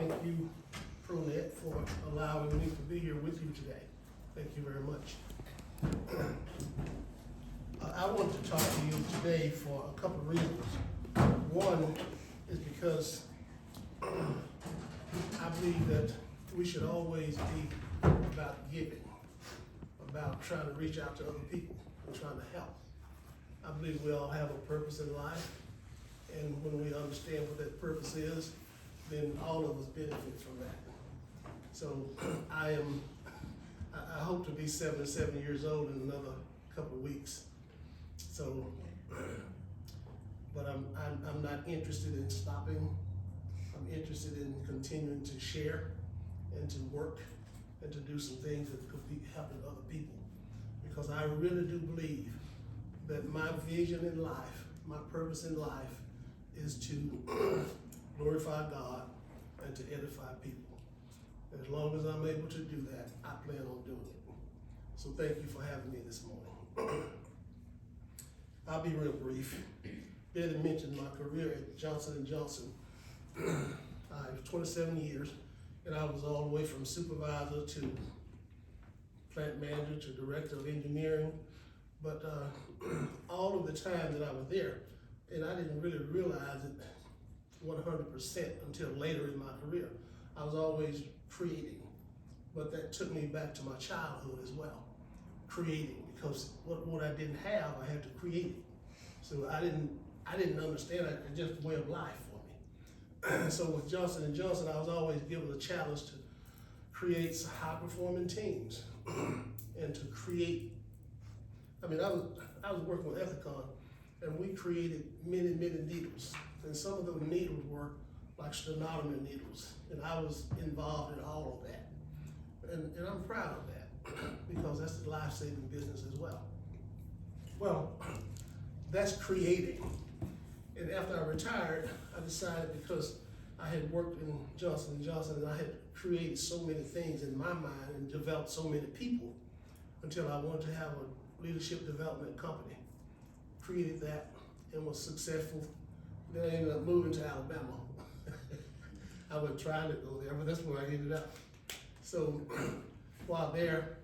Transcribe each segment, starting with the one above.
thank you, ProNet, for allowing me to be here with you today. Thank you very much. I want to talk to you today for a couple of reasons. One is because I believe that we should always be about giving, about trying to reach out to other people and trying to help. I believe we all have a purpose in life, and when we understand what that purpose is, then all of us benefit from that. So I hope to be 77 years old in another couple of weeks. So, but I'm not interested in stopping. I'm interested in continuing to share and to work and to do some things that could be helping other people. Because I really do believe that my vision in life, my purpose in life, is to glorify God and to edify people. And as long as I'm able to do that, I plan on doing it. So thank you for having me this morning. I'll be real brief. Betty mentioned my career at Johnson & Johnson. I was 27 years, and I was all the way from supervisor to plant manager to director of engineering. But all of the time that I was there, and I didn't really realize it 100% until later in my career, I was always creating. But that took me back to my childhood as well, creating, because what I didn't have, I had to create it. So I didn't understand it, it's just a way of life for me. So with Johnson & Johnson, I was always given a challenge to create high-performing teams and to create. I mean, I was working with Ethicon, and we created many needles, and some of those needles were like sternotomy needles, and I was involved in all of that, and I'm proud of that because that's the life-saving business as well. Well, that's creating, and after I retired, I decided, because I had worked in Johnson & Johnson and I had created so many things in my mind and developed so many people until I wanted to have a leadership development company. Created that and was successful. Then I ended up moving to Alabama. I was trying to go there, but that's where I ended up. So while there,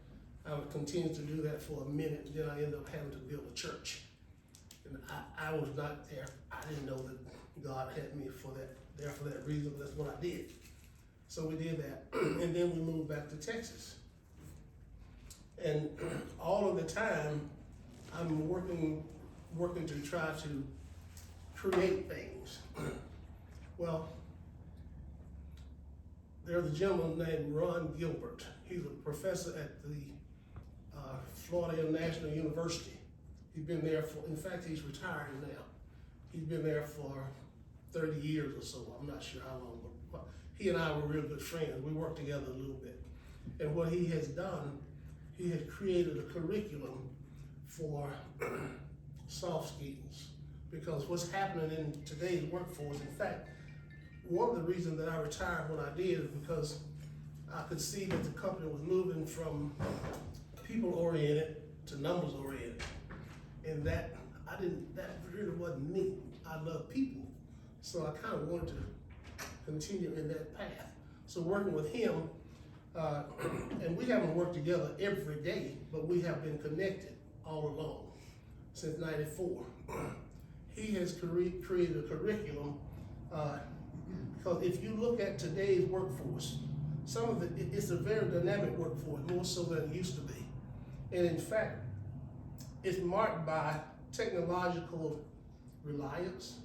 I would continue to do that for a minute, and then I ended up having to build a church. And I was not there. I didn't know that God had me for that reason, but that's what I did. So we did that, and then we moved back to Texas. And all of the time, I'm working to try to create things. Well, there's a gentleman named Ron Gilbert. He's a professor at the Florida National University. He's been there in fact, he's retiring now. He's been there for 30 years or so. I'm not sure how long, but he and I were real good friends. We worked together a little bit. And what he has done, he has created a curriculum for soft skills, because what's happening in today's workforce, in fact, one of the reasons that I retired when I did is because I could see that the company was moving from people-oriented to numbers-oriented, and that really wasn't me. I love people, so I kind of wanted to continue in that path. So working with him, and we haven't worked together every day, but we have been connected all along since '94. He has created a curriculum, because if you look at today's workforce, it's a very dynamic workforce, more so than it used to be. And in fact, it's marked by technological reliance.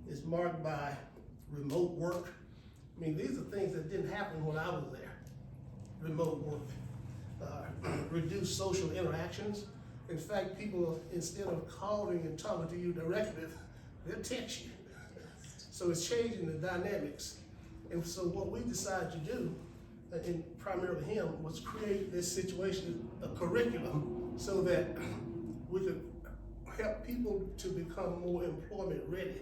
It's marked by remote work. I mean, these are things that didn't happen when I was there. Remote work, reduced social interactions. In fact, people, instead of calling and talking to you directly, they'll text you. So it's changing the dynamics. And so what we decided to do, and primarily him, was create this situation, a curriculum, so that we could help people to become more employment ready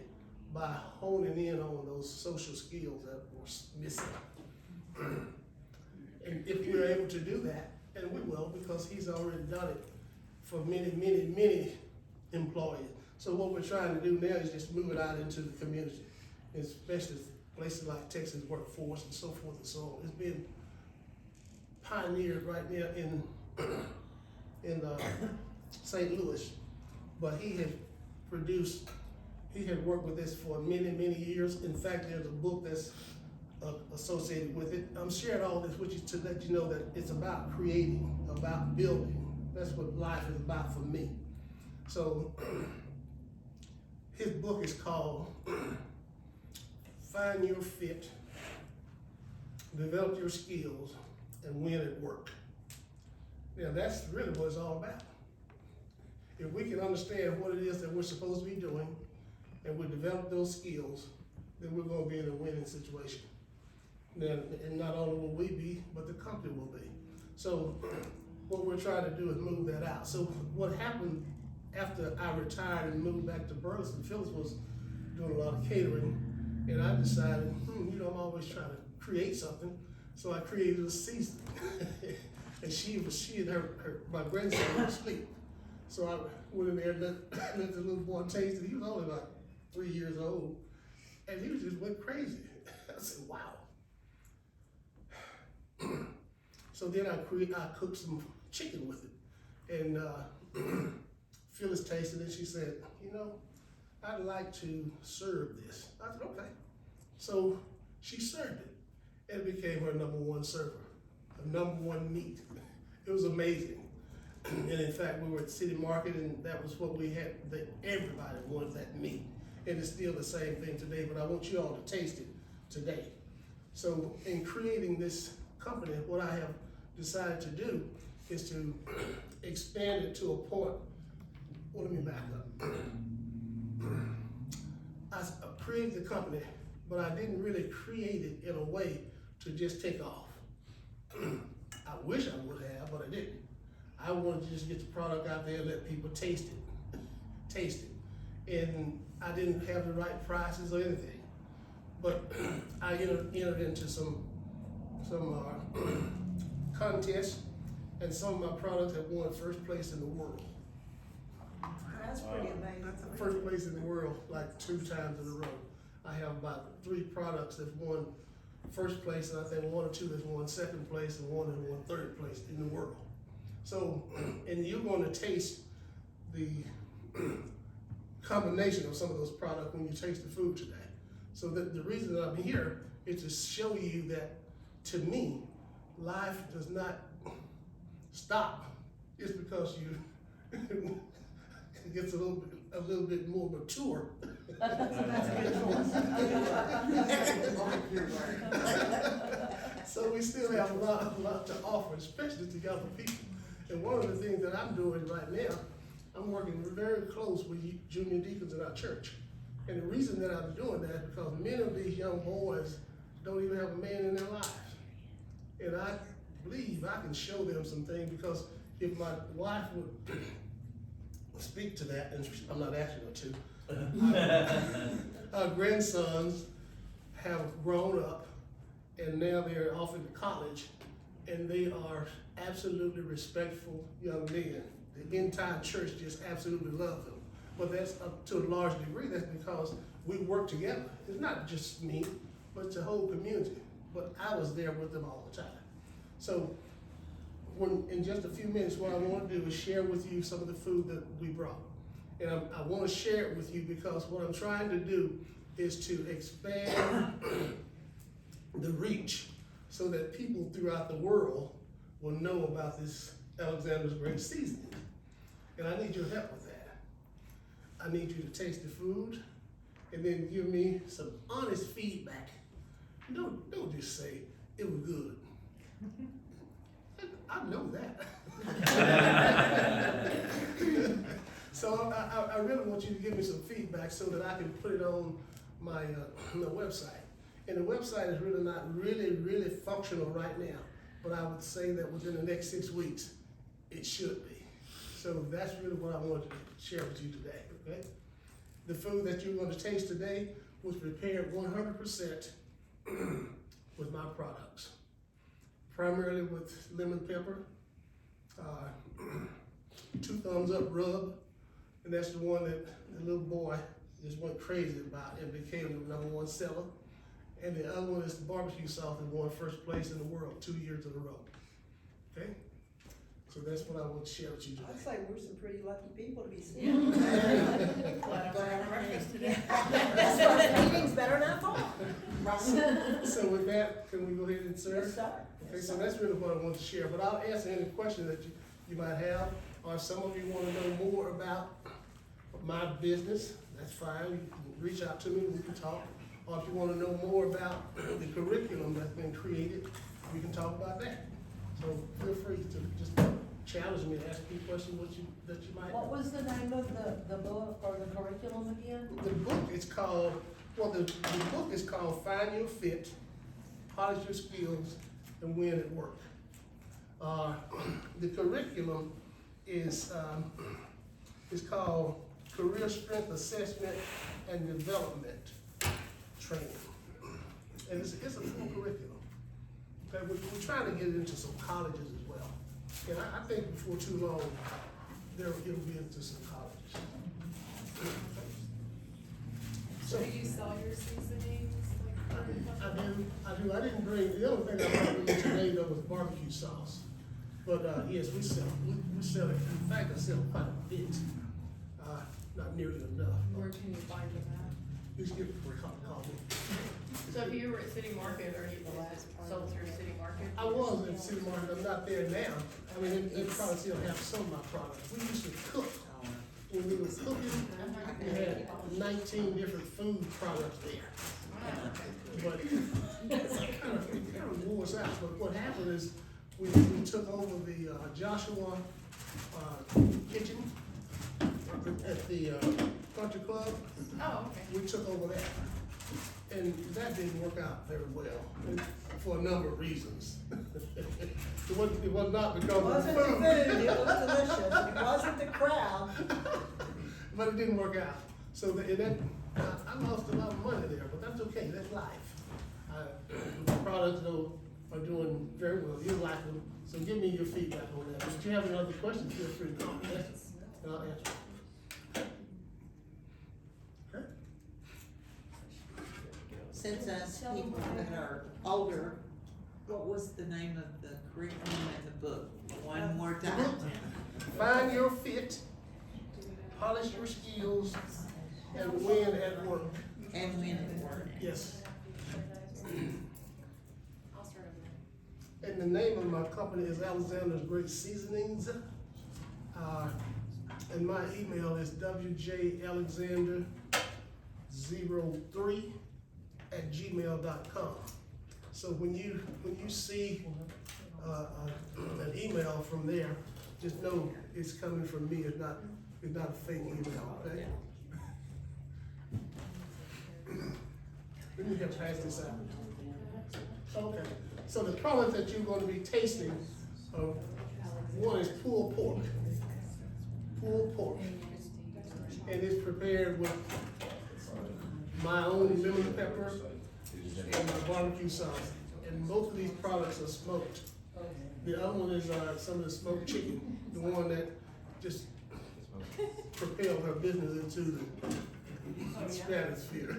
by honing in on those social skills that were missing. And if we're able to do that, and we will, because he's already done it for many employees. So what we're trying to do now is just move it out into the community, especially places like Texas Workforce and so forth and so on. It's been pioneered right now in St. Louis, but he had worked with this for many, many years. In fact, there's a book that's associated with it. I'm sharing all this with you to let you know that it's about creating, about building. That's what life is about for me. So his book is called Find Your Fit, Develop Your Skills, and Win at Work. Now that's really what it's all about. If we can understand what it is that we're supposed to be doing and we develop those skills, then we're going to be in a winning situation. Then, and not only will we be, but the company will be. So what we're trying to do is move that out. So what happened after I retired and moved back to Burleson, Phyllis was doing a lot of catering, and I decided, I'm always trying to create something. So I created a seasoning. And my grandson was asleep. So I went in there and let the little boy taste it. He was only about 3 years old, and he just went crazy. I said, wow. So then I cooked some chicken with it, and Phyllis tasted it. She said, I'd like to serve this. I said, okay. So she served it, and it became her #1 server, her #1 meat. It was amazing. And in fact, we were at City Market, and that was what we had. Everybody wanted that meat, and it's still the same thing today. But I want you all to taste it today. So in creating this company, what I have decided to do is to expand it to a point. Well, let me back up. I created the company, but I didn't really create it in a way to just take off. I wish I would have, but I didn't. I wanted to just get the product out there and let people taste it. And I didn't have the right prices or anything. But I entered into some contests, and some of my products have won first place in the world. That's pretty amazing. First place in the world, like 2 times in a row. I have about 3 products that won first place, and I think 1 or 2 has won second place, and 1 has won third place in the world. So, and you're going to taste the combination of some of those products when you taste the food today. So the reason that I'm here is to show you that, to me, life does not stop just because you it gets a little bit more mature. That's a good choice. So we still have a lot to offer, especially to younger people. And one of the things that I'm doing right now, I'm working very close with junior deacons in our church. And the reason that I'm doing that is because many of these young boys don't even have a man in their lives. And I believe I can show them some things, because if my wife would speak to that, and I'm not asking her to, our grandsons have grown up, and now they're off into college, and they are absolutely respectful young men. The entire church just absolutely loves them. But that's up to a large degree, that's because we work together. It's not just me, but it's the whole community. But I was there with them all the time. So in just a few minutes, what I want to do is share with you some of the food that we brought. And I want to share it with you because what I'm trying to do is to expand the reach so that people throughout the world will know about this Alexander's Great Seasoning. And I need your help with that. I need you to taste the food and then give me some honest feedback. Don't just say it was good. I know that. So I really want you to give me some feedback so that I can put it on my website. And the website is really not really functional right now, but I would say that within the next 6 weeks, it should be. So that's really what I wanted to share with you today, okay? The food that you're going to taste today was prepared 100% with my products. Primarily with lemon pepper, 2 thumbs up rub, and that's the one that the little boy just went crazy about and became the #1 seller. And the other one is the barbecue sauce that won first place in the world 2 years in a row. Okay? So that's what I want to share with you I'd today. say we're some pretty lucky people to be sitting. Glad I'm having breakfast today. This first meeting's better than I thought. So with that, can we go ahead and serve? Yes, sir. Okay, so that's really what I want to share, but I'll answer any questions that you might have, or if some of you want to know more about my business, that's fine, you can reach out to me, we can talk. Or if you want to know more about the curriculum that's been created, we can talk about that. So feel free to just challenge me and ask me questions that you might What have. was the name of the book or the curriculum again? The book is called, the book is called Find Your Fit, Polish Your Skills, and Win at Work. The curriculum is called Career Strength Assessment and Development Training. And it's a full curriculum. Okay, we're trying to get it into some colleges as well. And I think before too long, it'll be into some colleges. So do you sell your seasonings? I do. I didn't bring, the other thing I brought with me today though was barbecue sauce. But, yes, we sell it. In fact, I sell quite a bit. Not nearly enough. Where can you find them at? You just give it for a call me. So if you were at City Market or you sold through City Market? I was at City Market, I'm not there now. I mean, they probably still have some of my products. We used to cook. When we were cooking, we had 19 different food products there. But it kind of wore us out. But what happened is we took over the Joshua kitchen at the country club. Oh, okay. We took over that. And that didn't work out very well for a number of reasons. It was not because It of the wasn't the food. food, it was delicious, it wasn't the crowd. But it didn't work out. So I lost a lot of money there, but that's okay, that's life. The products though are doing very well, you like them, so give me your feedback on that. If you have any other questions, feel free to ask us, and I'll answer. Okay? Since us people that are older, what was the name of the curriculum in the book? One more time. Find your fit, polish your skills, and win at work. And when it worked. Yes. I'll start over there. And the name of my company is Alexander's Great Seasonings. And my email is wjalexander03@gmail.com. So when you see an email from there, just know it's coming from me. It's not a fake email. Okay. Let me just pass this out. Okay. So the product that you're going to be tasting, one is pulled pork. Pulled pork. And it's prepared with my own lemon pepper and my barbecue sauce. And most of these products are smoked. The other one is some of the smoked chicken, the one that just propelled her business into the stratosphere.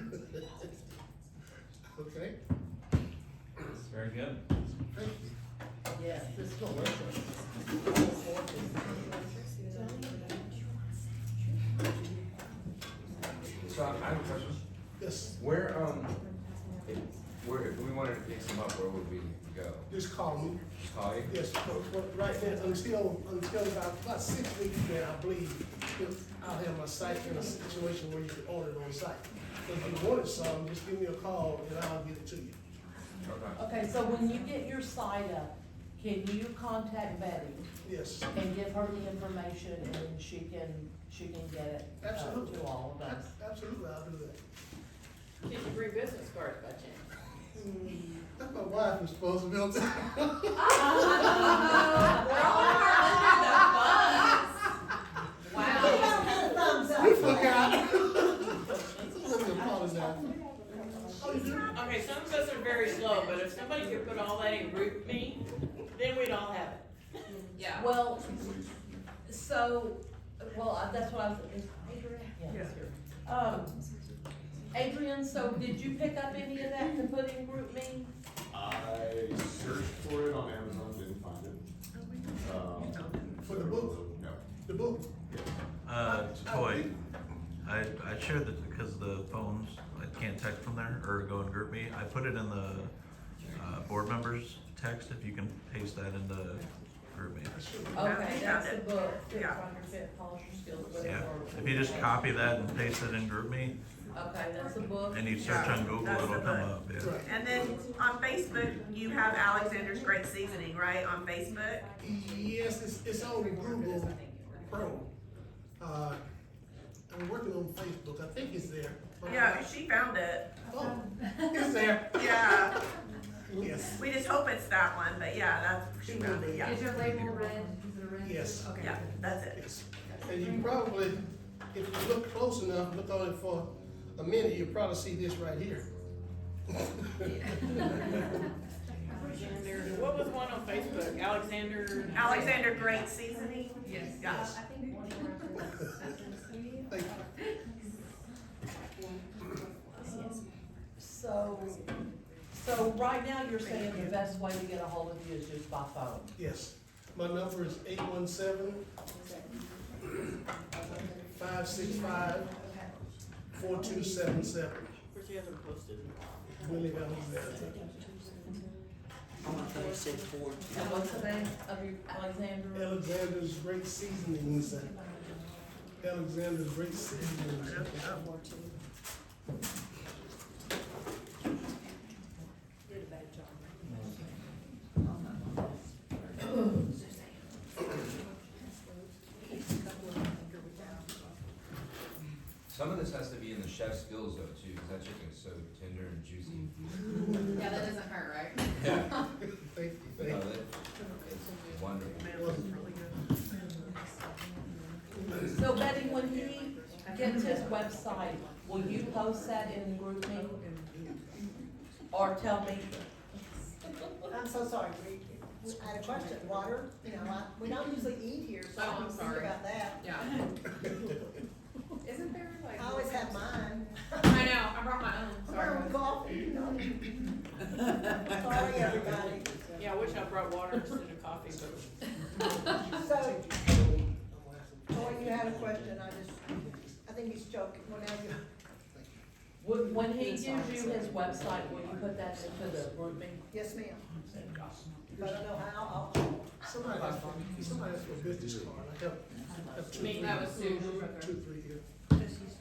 Okay? Very good. Thank you. Yes, this is delicious. So I have a question. Yes, Where, if we wanted to pick some up, where would we go? just call me. Just call you? Yes, but right there, until about 6 weeks now, I believe, I'll have my site in a situation where you can order it on site. So if you wanted some, just give me a call and I'll get it to you. Okay. Okay, so when you get your site up, can you contact Betty Yes, and give her the information and she can get it Absolutely. to all of us? absolutely, I'll do that. Did you bring business cards by chance? That's my wife's responsibility. We're all under the bus. Wow. Thumbs up. You forgot. Let me apologize. Okay, some of us are very slow, but if somebody could put all that in group me, then we'd all have it. Yeah. Well, so, that's what I was, is Adrian? Yeah. Adrian, so did you pick up any of that to put in group me? I searched for it on Amazon, didn't find it. For the book? No. The book? Toy, I shared it because the phones, I can't text from there or go in group me. I put it in the, board members text, if you can paste that into group me. Okay, that's the book, Fit Yeah. Find Your Fit, Polish Your Skills, Yeah, whatever. if you just copy that and paste it in group me, Okay, that's the book. and you search on Google, that's it'll the come book. up, yeah. Right. And then on Facebook, you have Alexander's Great Seasoning, right, on Facebook? Yes, it's on Google Pro. I'm working on Facebook, I think it's there. Yeah, she found it. Oh, it's there. Yeah, Yes, we just hope it's that one, but yeah, that's, she found it, yeah. Is your label red? Is it a red? yes, Okay. Yeah, that's it. yes. And you probably, if you look close enough, look on it for a minute, you'll probably see this right here. What was one on Facebook? Alexander? Alexander Great Seasoning? Yes. Yeah. Thank you. So right now you're saying the best way to get a hold of you is just by phone? Yes, my number is 817-565-4277. But she hasn't posted. Willie Alexander. I want to say four. And what's the name of your Alexander? Alexander's Great Seasonings. Alexander's Great Seasonings. Some of this has to be in the chef skills though too, cause that chicken is so tender and juicy. Yeah, that doesn't hurt, right? Yeah. Thank you, No, thank you. it's wonderful. So Betty, when he gets his website, will you post that in the group meeting? Or tell me? I'm so sorry, I had a question, water, we don't usually eat here, so Oh, I I'm didn't think sorry. about that. Yeah. Isn't there like? I always have mine. I know, I brought my own, I'm sorry. on coffee, Sorry, everybody. Yeah, I wish I brought water instead of coffee, but. So, Troy, you had a question, I think he's joking, whenever. When he gives you his website, will you put that into the group meeting? Yes, ma'am. If I don't know how, I'll. Somebody asked for a business card. I have two, Me, three. that was Sue. Two, three here.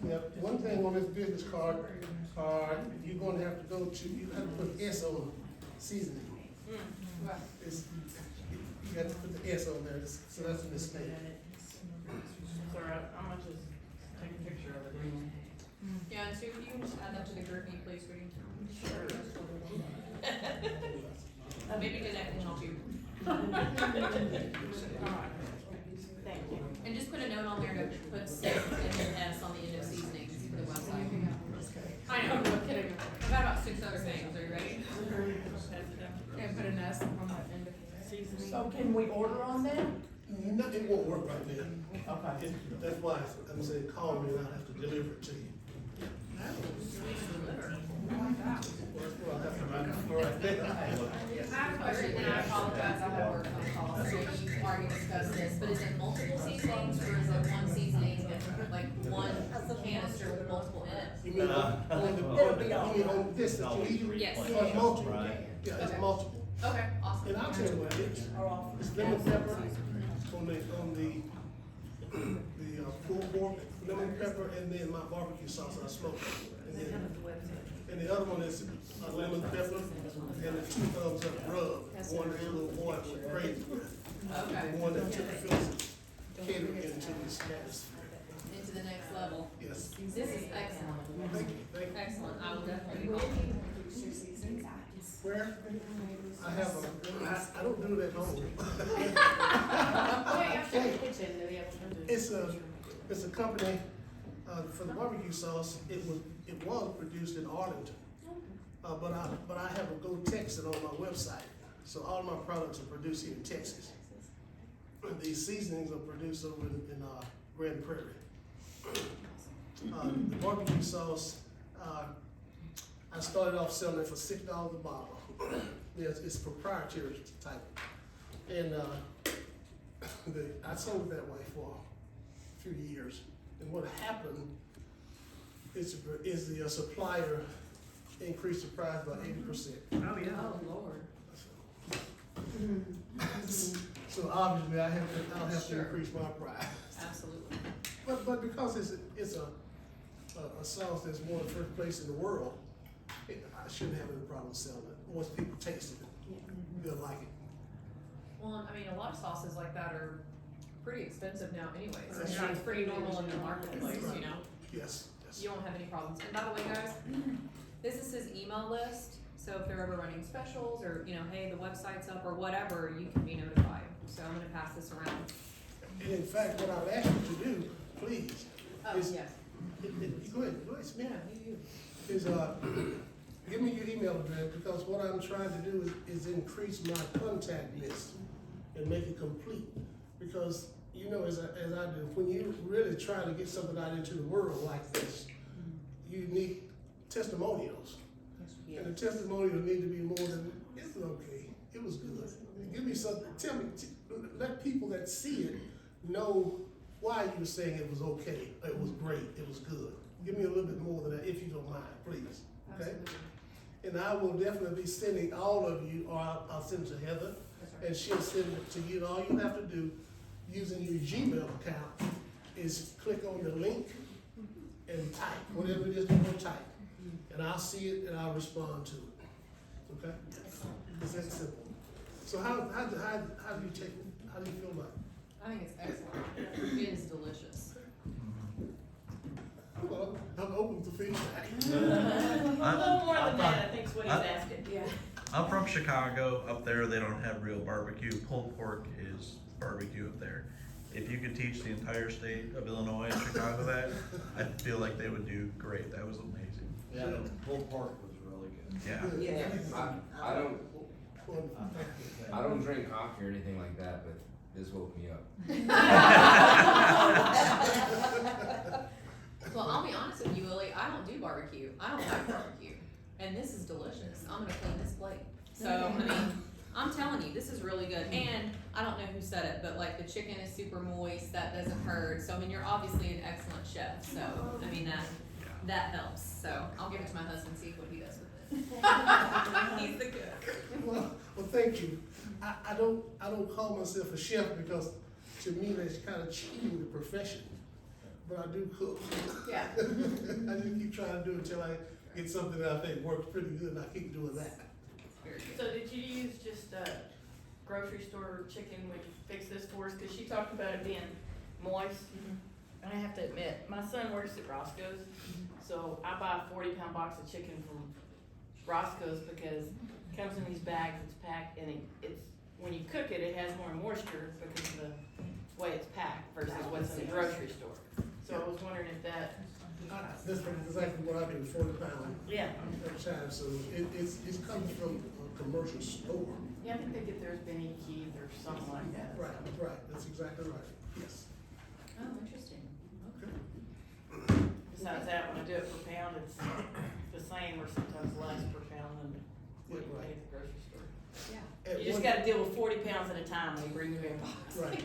Yeah, one thing on this business card, you're gonna have to go to, you have to put S on seasoning. It's, you got to put the S on there, so that's a mistake. It's all right, I'm gonna just take a picture of it. Yeah, and Sue, if you can just add that to the group meet, please, Woody. Sure. Maybe Jeanette can help you. Alright. Thank you. And just put a note on there to put six and an S on the end of seasonings for the website. I know, no kidding. I've got about 6 other things, are you ready? Okay, put an S on the end of Seasoning. So can we order on that? No, it won't work right there. Okay. That's why I'm saying, call me and I'll have to deliver it to you. Well, I have to write it right there. I have a question, and I apologize, I have work on the call, so we've already discussed this, but is it multiple seasonings, or is it one seasoning with, like, one canister with multiple ends? You mean, you mean on this that you eat? Yes. It's multiple, yeah, it's multiple. Okay, awesome. And I'll tell you what it is. It's lemon pepper on the pulled pork, lemon pepper, and then my barbecue sauce I smoke. And the other one is lemon pepper and the 2 thumbs up rub. One that little boy went crazy with. Okay. The one that took Phyllis catering into this atmosphere. Into the next level. Yes. This is excellent. Thank you, thank you. Excellent, I will definitely. Where? I have I don't do that home. It's a company, for the barbecue sauce, it was produced in Arlington. But I have a Go Texas on my website, so all my products are produced here in Texas. These seasonings are produced over in Grand Prairie. The barbecue sauce, I started off selling it for $6 a bottle. It's proprietary type. And I sold it that way for a few years. And what happened is the supplier increased the price by 80%. Oh, yeah. Oh, Lord. So obviously I'll have to Sure. increase my price. Absolutely. But because it's a sauce that's one of the first place in the world, I shouldn't have any problem selling it. Once people taste it, they'll like it. Well, I mean, a lot of sauces like that are pretty expensive now anyways, so That's it's true. pretty normal in the marketplace, you know? Yes, yes. You won't have any problems. And by the way, guys, this is his email list, so if they're ever running specials or, you know, hey, the website's up or whatever, you can be notified. So I'm gonna pass this around. And in fact, what I've asked you to do, please, Oh, is, yes. go ahead, Smith. you. Is, give me your email address, because what I'm trying to do is increase my contact list and make it complete. Because, you know, as I do, when you really try to get something out into the world like this, you need testimonials. And the testimonials need to be more than, it's okay, it was good. Give me something, tell me, let people that see it know why you were saying it was okay, it was great, it was good. Give me a little bit more than that, if you don't mind, please, okay? Absolutely. And I will definitely be sending all of you, or I'll send it to Heather, That's right. and she'll send it to you. And all you have to do, using your Gmail account, is click on the link and type, whatever it is you want to type. And I'll see it and I'll respond to it, okay? It's that simple. So how do you take it? How do you feel about it? I think it's excellent. It is delicious. Well, I'm open to feedback. A little more than that, I think is what he's asking. Yeah. I'm from Chicago. Up there, they don't have real barbecue. Pulled pork is barbecue up there. If you could teach the entire state of Illinois and Chicago that, I feel like they would do great. That was amazing. Yeah, the pulled pork was really good. Yeah. Yeah. I don't drink coffee or anything like that, but this woke me up. Well, I'll be honest with you, Willie, I don't do barbecue. I don't like barbecue. And this is delicious. I'm gonna clean this plate. So, I mean, I'm telling you, this is really good. And I don't know who said it, but like the chicken is super moist, that doesn't hurt. So, I mean, you're obviously an excellent chef. So, I mean, that helps. So, I'll give it to my husband, see what he does with it. He's the cook. Well, thank you. I don't call myself a chef because to me that's kind of cheating the profession. But I do cook. Yeah. I just keep trying to do it until I get something that I think works pretty good, and I keep doing that. Very good. So did you use just grocery store chicken when you fixed this for us? Cause she talked about it being moist. And I have to admit, my son works at Roscoe's, so I buy a 40-pound box of chicken from Roscoe's because it comes in these bags, it's packed, and it's when you cook it, it has more moisture because of the way it's packed versus what's in the grocery store. So I was wondering if that. That's exactly what I do, 40 pounds Yeah. at a time, so it's coming from a commercial store. Yeah, I think they get theirs Benny Keith or something like that. Right, that's exactly right, yes. Oh, interesting. Okay. Besides that, when I do it per pound, it's the same or sometimes less per pound than what you pay at the grocery store. Yeah. You just gotta deal with 40 pounds at a time when you bring your box. Right.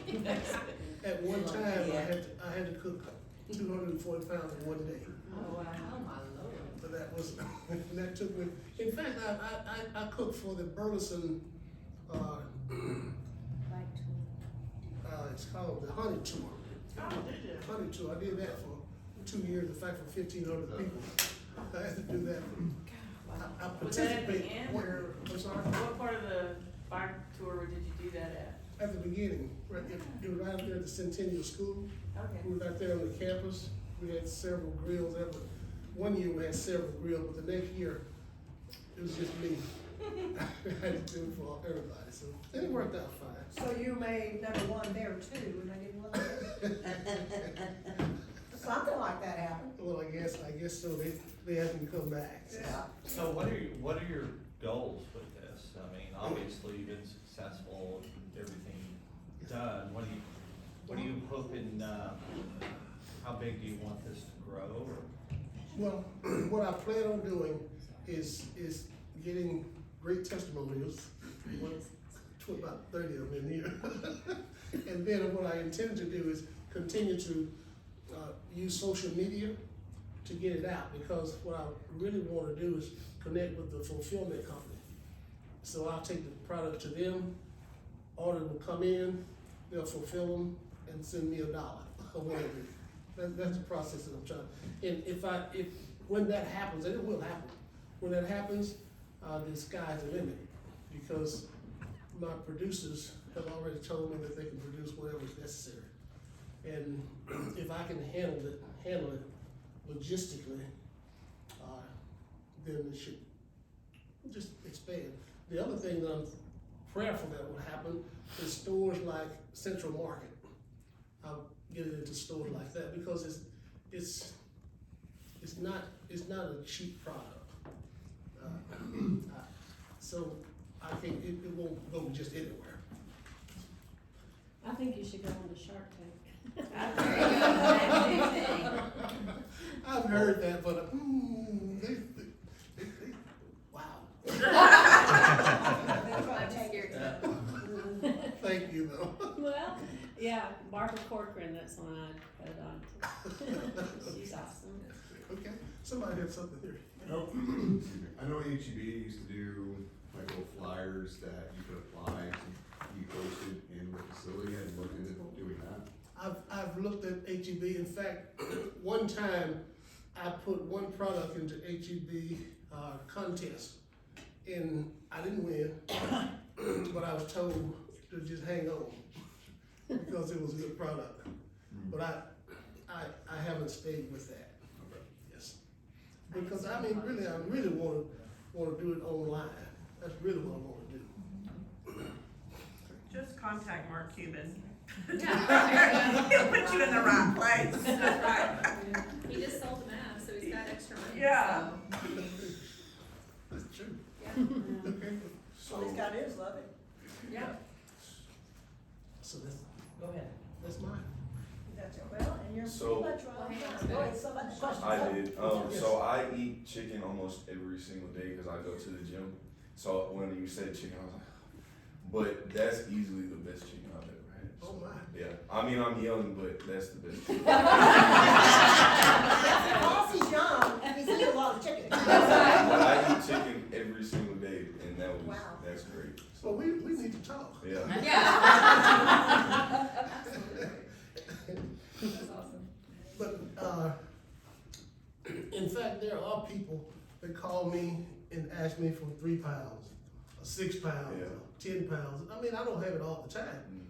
At one time, I had to cook 240 pounds in one day. Oh, wow. Oh, my Lord. So that was, that took me, in fact, I cooked for the Burleson, it's called the Honey Tour. Oh, did you? Honey Tour, I did that for 2 years, in fact, for 1,500 people. I had to do that. I Was that at the participated. end, or I'm sorry? what part of the bike tour did you do that at? At the beginning, right, it was right up there at the Centennial School. Okay. We were out there on the campus, we had several grills there, but one year we had several grills, but the next year, it was just me. I had to do it for everybody, so it worked out fine. So you made #1 there too, and I didn't want to. Something like that happened. Well, I guess so, they asked me to come back. So. Yeah. So what are your goals with this? I mean, obviously you've been successful, everything done. What are you hoping, how big do you want this to grow? Or? Well, what I plan on doing is getting great testimonials, about 30 of them in here. And then what I intend to do is continue to use social media to get it out, because what I really wanna do is connect with the fulfillment company. So I'll take the product to them, order will come in, they'll fulfill them and send me $1 or whatever. That's the process that I'm trying. And when that happens, and it will happen, when that happens, the sky's the limit, because my producers have already told me that they can produce whatever is necessary. And if I can handle it logistically, then it should just expand. The other thing that I'm prayerful that will happen is stores like Central Market. I'll get it into stores like that, because it's not a cheap product. So I think it won't go just anywhere. I think you should go on the Shark Tank. I've heard that, but wow. I'm scared to go. Thank you though. Well, yeah, Barbara Corcoran, that's one I'd put on. She's awesome. Okay, somebody had something here. I know HEB used to do like little flyers that you could apply to be posted in the facility. Have you looked into doing that? I've looked at HEB. In fact, one time I put one product into HEB contest, and I didn't win, but I was told to just hang on because it was a good product. But I haven't stayed with that. Okay. Yes, because I mean, really, I really want to do it online. That's really what I want to do. Just contact Mark Cuban. Yeah. He'll put you in the right place. That's right. He just sold the map, so he's got extra money. Yeah. So. That's true. Yeah. Okay. All he's got is love it. Yeah. So that's Go ahead. mine. That's it. Well, and you're So- pretty much right on time. Go ahead, somebody, question. I did. So I eat chicken almost every single day because I go to the gym. So when you said chicken, I was like, but that's easily the best chicken I've ever had. Oh my. Yeah. I mean, I'm young, but that's the best chicken. Boss is young, he's eating a lot of chicken. But I eat chicken every single day, and Wow. that's great. So we need to talk. Yeah. Yeah. That's awesome. But in fact, there are people that call me and ask me for 3 pounds, or 6 pounds, Yeah. or 10 pounds. I mean, I don't have it all the time. Mhm.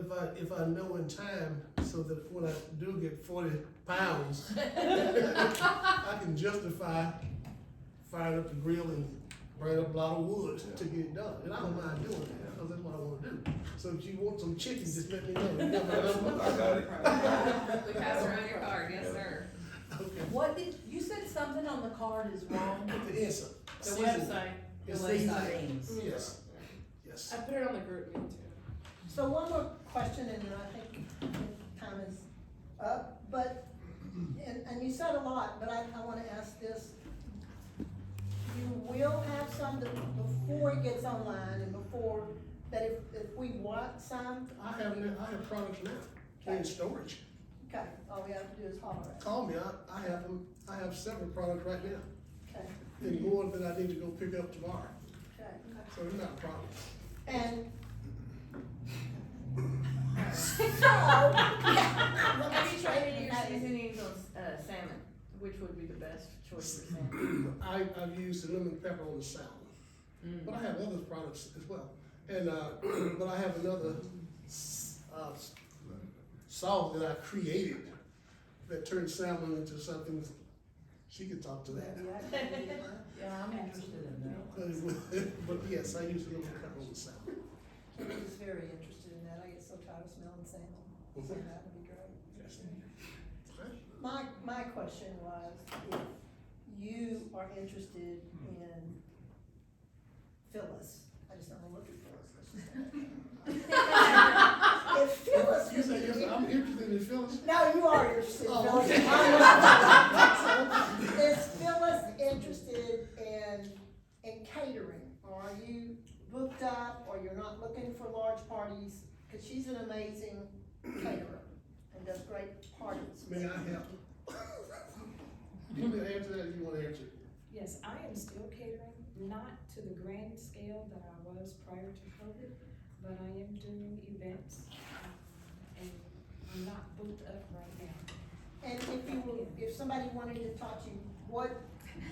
But if I know in time, so that when I do get 40 pounds, I can justify firing up the grill and burn up a lot of wood to get it done. And I don't mind doing that, because that's what I want to do. So if you want some chicken, just let me know. You got my number? I got it. We pass around your card, yes, sir. Okay. What did, you said something on the card is wrong? The answer. The website. It's The seasonings. website. Yes, yes. I put it on the group meeting too. So one more question, and then I think time is up, but, and you said a lot, but I wanna ask this. You will have some that before it gets online and before, that if we want some, I have products now, in storage. okay, all we have to do is holler at it. Call me, I have them, I have several products right now, Okay, and more that I need to go pick up tomorrow, okay. so it's not a problem. And Have you tried any of your seasonings on salmon? Which would be the best choice for salmon? I've used the lemon pepper on the salad, but I have other products as well. And, but I have another, sauce that I created that turned salmon into something, she could talk to that. Yeah, I'm interested in that. But yes, I use the lemon pepper on the salad. He's very interested in that, I get so tired of smelling salmon, so that would be great. My question was, if you are interested in Phyllis, I just don't know what Phyllis is. If Phyllis. You say, yes, I'm interested in Phyllis. No, you are interested in Oh, Phyllis. okay. I'm not. If up, or you're not looking for large parties, cause she's an amazing caterer and does great parties. May I help? You want to answer that, or you wanna answer it? Yes, I am still catering, not to the grand scale that I was prior to COVID, but I am doing events, and I'm not booked up right now. And if somebody wanted to talk to you, what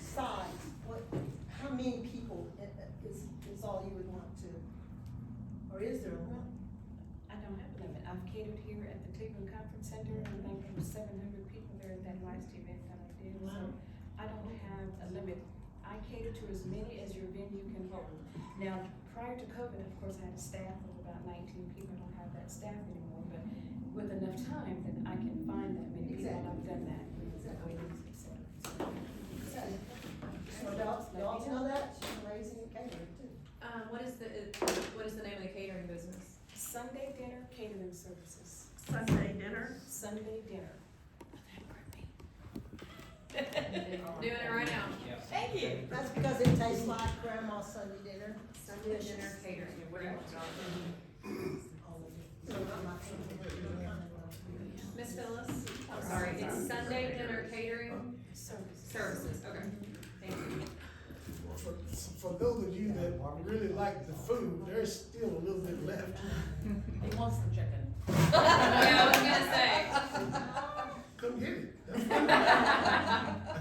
size, how many people is all you would want to? Or is there a limit? I don't have a limit. I've catered here at the Cleveland Conference Center, and I think there were 700 people there at that last event that I did, so I don't have a limit. I cater to as many as your venue can hold. Now, prior to COVID, of course, I had a staff of about 19 people. I don't have that staff anymore, but with enough time, then I can find that many people, and I've done that. So y'all know that, she's amazing catering too. What is the name of the catering business? Sunday dinner catering services. Sunday dinner. Sunday dinner. Doing it right now. Thank you. That's because it tastes like grandma's Sunday dinner. Sunday dinner catering, what do you want? Miss Phyllis, I'm sorry, it's Sunday dinner catering services, okay, thank you. For those of you that really like the food, there's still a little bit left. He wants the chicken. Yeah, I was gonna say. Come get it. That's fine.